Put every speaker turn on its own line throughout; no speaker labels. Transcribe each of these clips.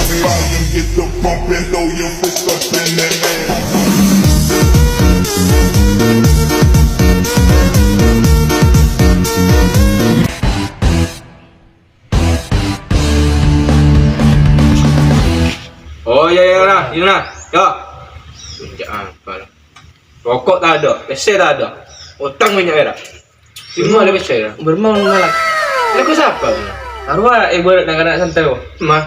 volume, get the bump and throw your fist up in the air.
Oh ya, ini nah, ya. Jangan apa. Rokok tak ada, PC tak ada. Utang banyak ya. Semua ada PC ya.
Bermau malah.
Ini kau siapa?
Arwah ibu nak kena santai kok.
Mah.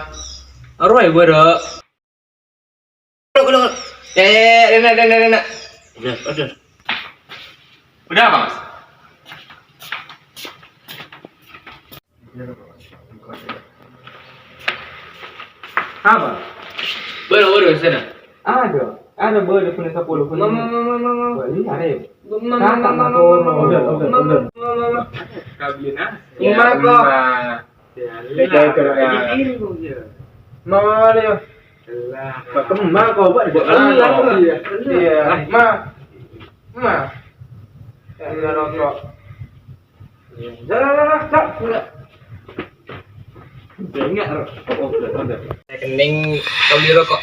Arwah ibu ada.
Udah. Rena. Udah. Udah apa, Mas?
Apa?
Baru sana.
Ada boleh punya 10 pun.
Mama.
Boleh ada.
Mama.
Udah.
Kabin ah.
Mama kok. Mama ada ya. Ma kau buat iya. Ma. Ya rokok. Jangan. Ingat udah.
Kening kau beli rokok.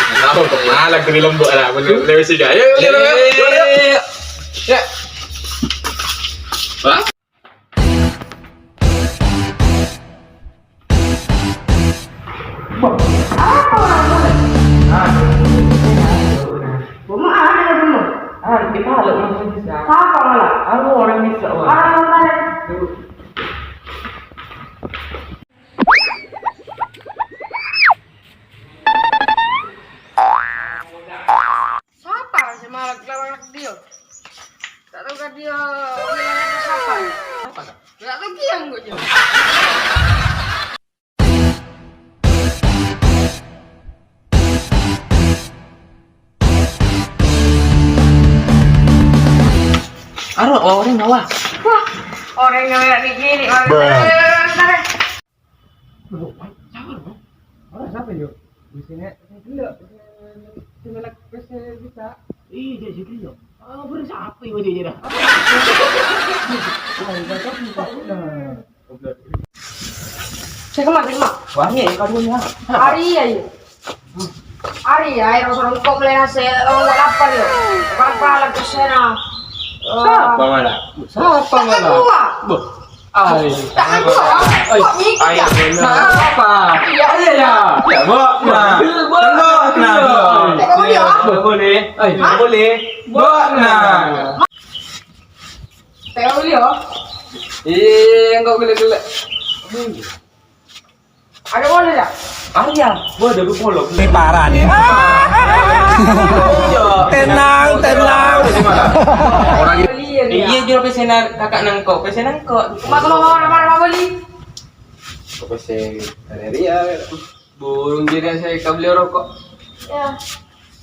Tahu kemana geri lombok lah. Lewat sini aja. Ya. Hah?
Kita ada orang bisa.
Siapa malah?
Aku orang bisa.
Orang mana? Siapa sih malah kelewat dia? Tak tahu kan dia wilayahnya siapa? Tak tahu kian gue je.
Orang bawah.
Wah, orang yang kayak gini, orang
Orang siapa yuk? Di sini gila. Sebelah bisa. Iya, jadi gila. Bersiapa ibu dia dah?
Saya kemak.
Wangi kadunya.
Hari ya. Hari ya, orang kok boleh hasil orang lapar ya. Apa lagi sana?
Siapa malah?
Tak gua.
Ay,
Tak gua. Kok ni?
apa?
Ya.
Ya, Bok. Nah. Boleh. Boleh. Bok. Nah.
Tahu dia.
Enggak gelak-gelak.
Ada boleh tak?
Ada. Gua ada follow.
Parah nih. Tenang.
Orang
Iya jual pesenan kakak nangkok,
Mak mana beli?
kau pesen area.
Burung jadi saya kau beli rokok.
Ya.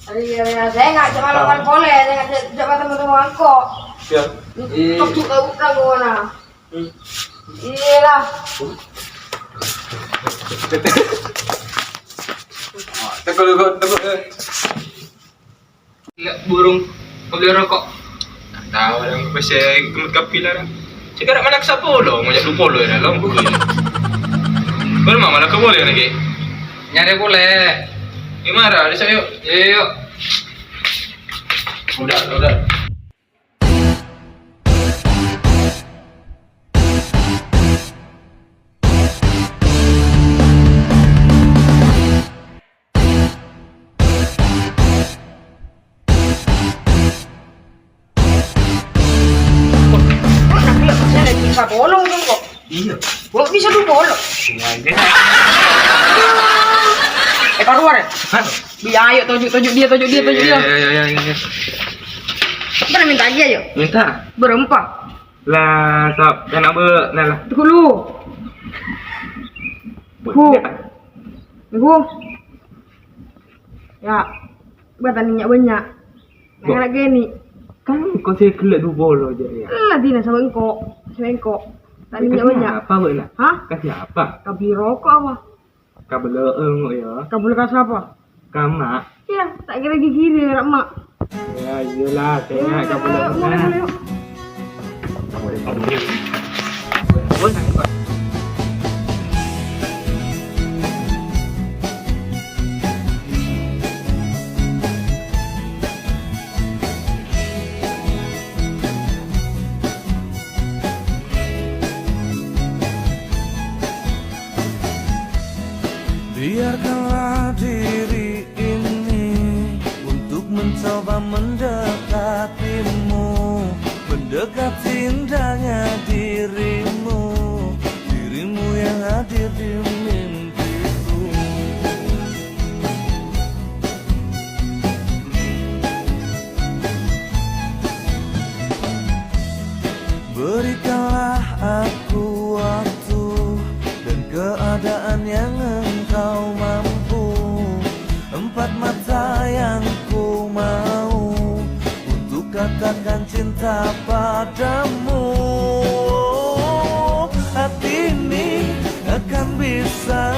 Saya nggak cuma lawan boleh, saya nggak coba teman-teman kok.
Ya.
Tuk tahu kan gua na. Iyalah.
Teguk. Lihat burung kau beli rokok. Tahu orang pesen kemut kapi lah. Sekarang mana ke polo, ngajak lu polo ya dalam buku ini. Baru malah kau boleh lagi.
Nyari boleh.
Gimana? Ada saya yuk. Yuk. Udah.
Bisa bolong dong kok.
Iya.
Kok bisa tuh bolong?
Sengaja.
Keluar ya? Ayo tunjuk dia.
Iya.
Mana minta aja yuk?
Minta.
Berempat.
Lah, sab, nak lah.
Dulu. Tunggu. Ya. Buat taninya banyak. Kayak gini.
Kan kau saya kelak dua bolo je ya.
Lah dina sama engkau. Taninya banyak.
Apa boleh?
Hah?
Kasih apa?
Kabel rokok apa?
Kabel ya.
Kabel kas apa?
Kama.
Iya, tak kira gigi dia mak.
Ya iyalah, saya kabel. Boleh.
Biarkanlah diri ini untuk mencoba mendekatimu, mendekati indahnya dirimu, dirimu yang hadir di mimpiku. Berikanlah aku waktu dan keadaan yang engkau mampu, empat mata yang ku mau untuk katakan cinta padamu. Hati ini akan bisa